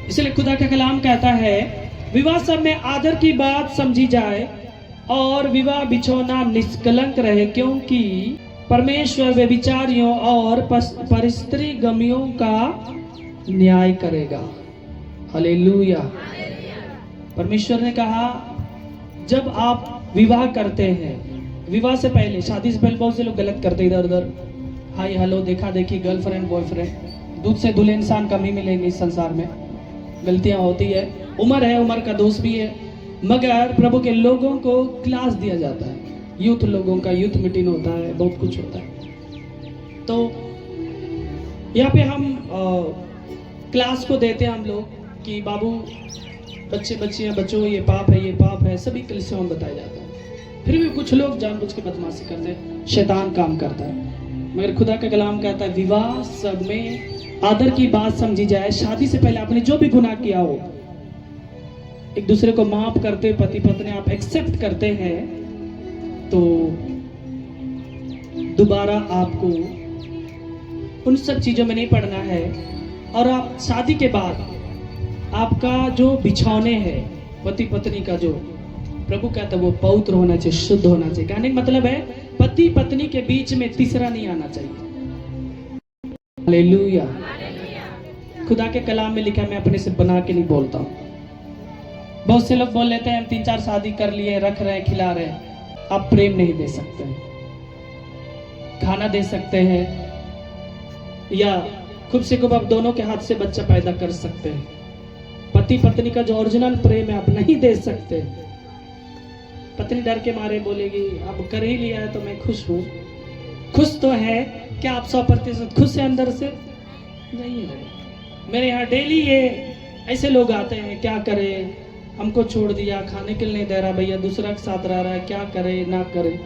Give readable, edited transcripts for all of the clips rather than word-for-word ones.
इसलिए खुदा का कलाम कहता है विवाह सब में आदर की बात समझी जाए और विवाह बिछौना निष्कलंक रहे, क्योंकि परमेश्वर व्यभिचारियों और परस्त्री गमियों का न्याय करेगा। हालेलुया। परमेश्वर ने कहा जब आप विवाह करते हैं, विवाह से पहले, शादी से पहले बहुत से लोग गलत करते इधर उधर, हाई हेलो, देखा देखी, गर्लफ्रेंड बॉयफ्रेंड, दूध से दूल्हे इंसान कम ही मिलेंगे इस संसार में। गलतियां होती है, उम्र है, उम्र का दोष भी है, मगर प्रभु के लोगों को क्लास दिया जाता है, यूथ लोगों का यूथ मीटिंग होता है, बहुत कुछ होता है। तो यहाँ पे हम क्लास को देते हैं हम लोग कि बाबू, बच्चे बच्चियां, बच्चों ये पाप है, ये पाप है, सभी कलीसियाओं में बताया जाता है। फिर भी कुछ लोग जानबूझ के बदमाशी करते हैं, शैतान काम करता है। मगर खुदा का कलाम कहता है विवाह सब में आदर की बात समझी जाए। शादी से पहले आपने जो भी गुनाह किया हो, एक दूसरे को माफ करते, पति पत्नी आप एक्सेप्ट करते हैं, तो दोबारा आपको उन सब चीजों में नहीं पड़ना है। और आप शादी के बाद आपका जो बिछौने हैं पति पत्नी का, जो प्रभु कहता है वो पवित्र होना चाहिए, शुद्ध होना चाहिए। कहने का मतलब है पति पत्नी के बीच में तीसरा नहीं आना चाहिए। हालेलुया। खुदा के कलाम में लिखा है, मैं अपने से बना के नहीं बोलता हूं। बहुत से लोग बोल लेते हैं हम 3-4 शादी कर लिए, रख रहे हैं, खिला रहे हैं। आप प्रेम नहीं दे सकते हैं, खाना दे सकते हैं, या खूब से खूब आप दोनों के हाथ से बच्चा पैदा कर सकते हैं। पति पत्नी का जो ओरिजिनल प्रेम है आप नहीं दे सकते। पत्नी डर के मारे बोलेगी अब कर ही लिया है तो मैं खुश हूं। खुश तो है, क्या आप 100% खुश है अंदर से? नहीं है। मेरे यहाँ डेली ये ऐसे लोग आते हैं, क्या करें, हमको छोड़ दिया, खाने के लिए नहीं दे रहा, भैया दूसरा के साथ रह रहा है, क्या करे ना करे,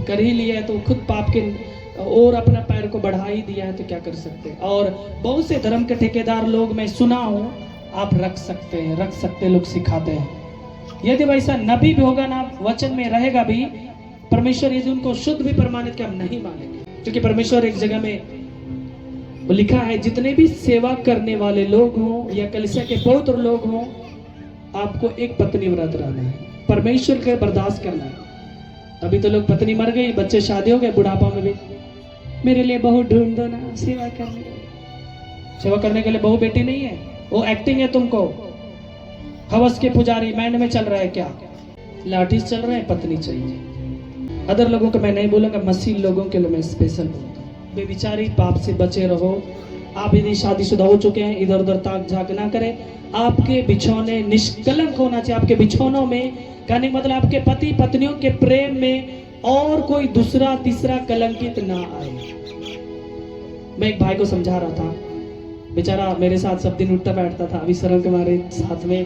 कर ही लिया है तो खुद पाप के और अपना पैर को बढ़ा ही दिया है तो क्या कर सकते हैं। और बहुत से धर्म के ठेकेदार लोग मैं सुना हूं, आप रख सकते हैं, रख सकते लोग सिखाते हैं। यदि वैसा नबी भी होगा ना, वचन में रहेगा भी, परमेश्वर यदि उनको शुद्ध भी प्रमाणित किया हम नहीं मानेंगे। क्योंकि परमेश्वर एक जगह में लिखा है जितने भी सेवा करने वाले लोग हों या कलीसिया के पवित्र लोग हों, आपको एक पत्नी व्रत रहना है, परमेश्वर के बर्दाश्त करना है। अभी तो लोग पत्नी मर गई, बच्चे शादी हो गए, बुढ़ापा में भी मेरे लिए बहू ढूंढ दो ना, सेवा करने के लिए बहू बेटी नहीं है, वो एक्टिंग है। तुमको हवस के पुजारी माइंड में चल रहा है, क्या लाठीज चल रहे हैं, पत्नी चाहिए। अदर लोगों को मैं नहीं बोलूंगा, मसीह लोगों के लिए मैं स्पेशल बोलता हूँ। बेविचारी पाप से बचे रहो। आप यदि शादीशुदा हो चुके हैं, इधर उधर ताक झाक ना करें। आपके बिछौने निष्कलंक होना चाहिए। आपके बिछौनों में, कहने का मतलब आपके पति पत्नियों के प्रेम में और कोई दूसरा तीसरा कलंकित ना आए। मैं एक भाई को समझा रहा था, बेचारा मेरे साथ सब दिन उठता बैठता था, अभी शर्म के मारे साथ में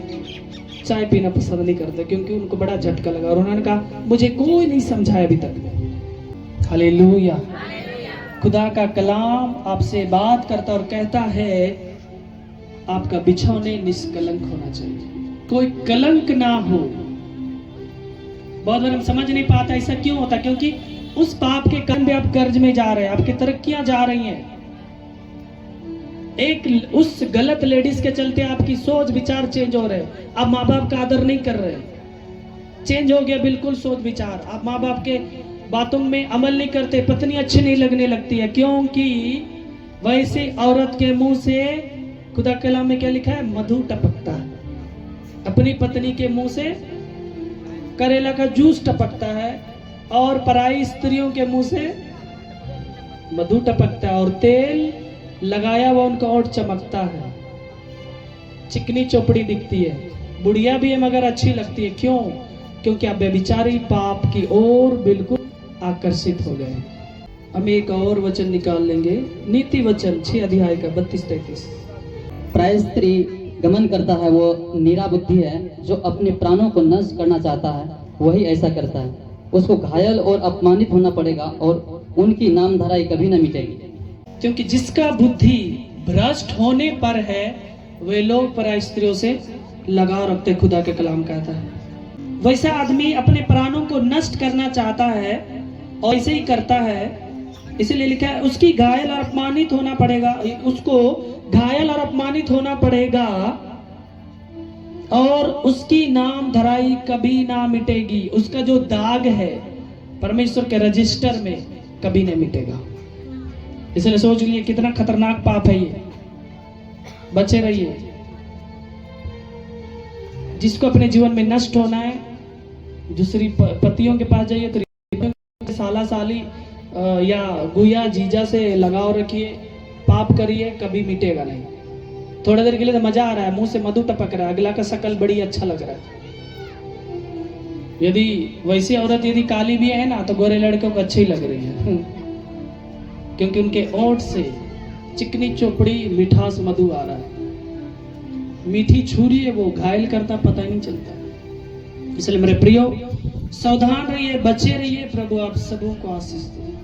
चाय पीना पसंद नहीं करते, क्योंकि उनको बड़ा झटका लगा। और उन्होंने कहा मुझे कोई नहीं समझाया अभी तक। हालेलुया। खुदा का कलाम आपसे बात करता और कहता है आपका बिछौने निष्कलंक होना चाहिए, कोई कलंक ना हो। बहुत बार हम समझ नहीं पाता ऐसा क्यों होता, क्योंकि उस पाप के कारण भी आप कर्ज में जा रहे हैं, आपकी तरक्कियां जा रही हैं। एक उस गलत लेडीज के चलते आपकी सोच विचार चेंज हो रहे हैं। आप माँ बाप का आदर नहीं कर रहे, चेंज हो गया बिल्कुल सोच विचार। आप माँ बाप के बातों में अमल नहीं करते, पत्नी अच्छी नहीं लगने लगती है, क्योंकि वैसे औरत के मुंह से, खुदा के कलाम में क्या लिखा है, मधु टपकता है। अपनी पत्नी के मुंह से करेला का जूस टपकता है, और पराई स्त्रियों के मुंह से मधु टपकता है, और तेल लगाया हुआ उनका ओठ चमकता है, चिकनी चोपड़ी दिखती है, बुढ़िया भी है मगर अच्छी लगती है। क्यों? क्योंकि आप बेविचारी पाप की ओर बिल्कुल आकर्षित हो गए। हम एक और वचन निकाल लेंगे, नीति वचन 6 अध्याय का 32-33। प्राय स्त्री गमन करता है वो नीरा बुद्धि है, जो अपने प्राणों को नष्ट करना चाहता है वही ऐसा करता है। उसको घायल और अपमानित होना पड़ेगा और उनकी नामधराई कभी न मिटेगी। क्योंकि जिसका बुद्धि भ्रष्ट होने पर है वे लोग पराई स्त्रियों से लगाव रखते, खुदा के कलाम कहता है। वैसा आदमी अपने प्राणों को नष्ट करना चाहता है और ऐसे ही करता है, इसलिए लिखा है उसकी घायल और अपमानित होना पड़ेगा, उसको घायल और अपमानित होना पड़ेगा और उसकी नाम धराई कभी ना मिटेगी। उसका जो दाग है परमेश्वर के रजिस्टर में कभी नहीं मिटेगा। इसलिए सोच लिए कितना खतरनाक पाप है ये, बचे रहिए। जिसको अपने जीवन में नष्ट होना है, दूसरी पतियों के पास जाइए तो साला साली या गुया जीजा से लगाव रखिए, पाप करिए, कभी मिटेगा नहीं। थोड़ा देर के लिए तो मजा आ रहा है, मुंह से मधु टपक रहा है, अगला का शकल बड़ी अच्छा लग रहा है। यदि वैसी औरत यदि काली भी है ना तो गोरे लड़कों को अच्छी लग रही है, क्योंकि उनके ओठ से चिकनी चोपड़ी मिठास मधु आ रहा है। मीठी छुरी है, वो घायल करता पता ही नहीं चलता। इसलिए मेरे प्रियो सावधान रहिए, बचे रहिए। प्रभु आप सबों को आशीष दे।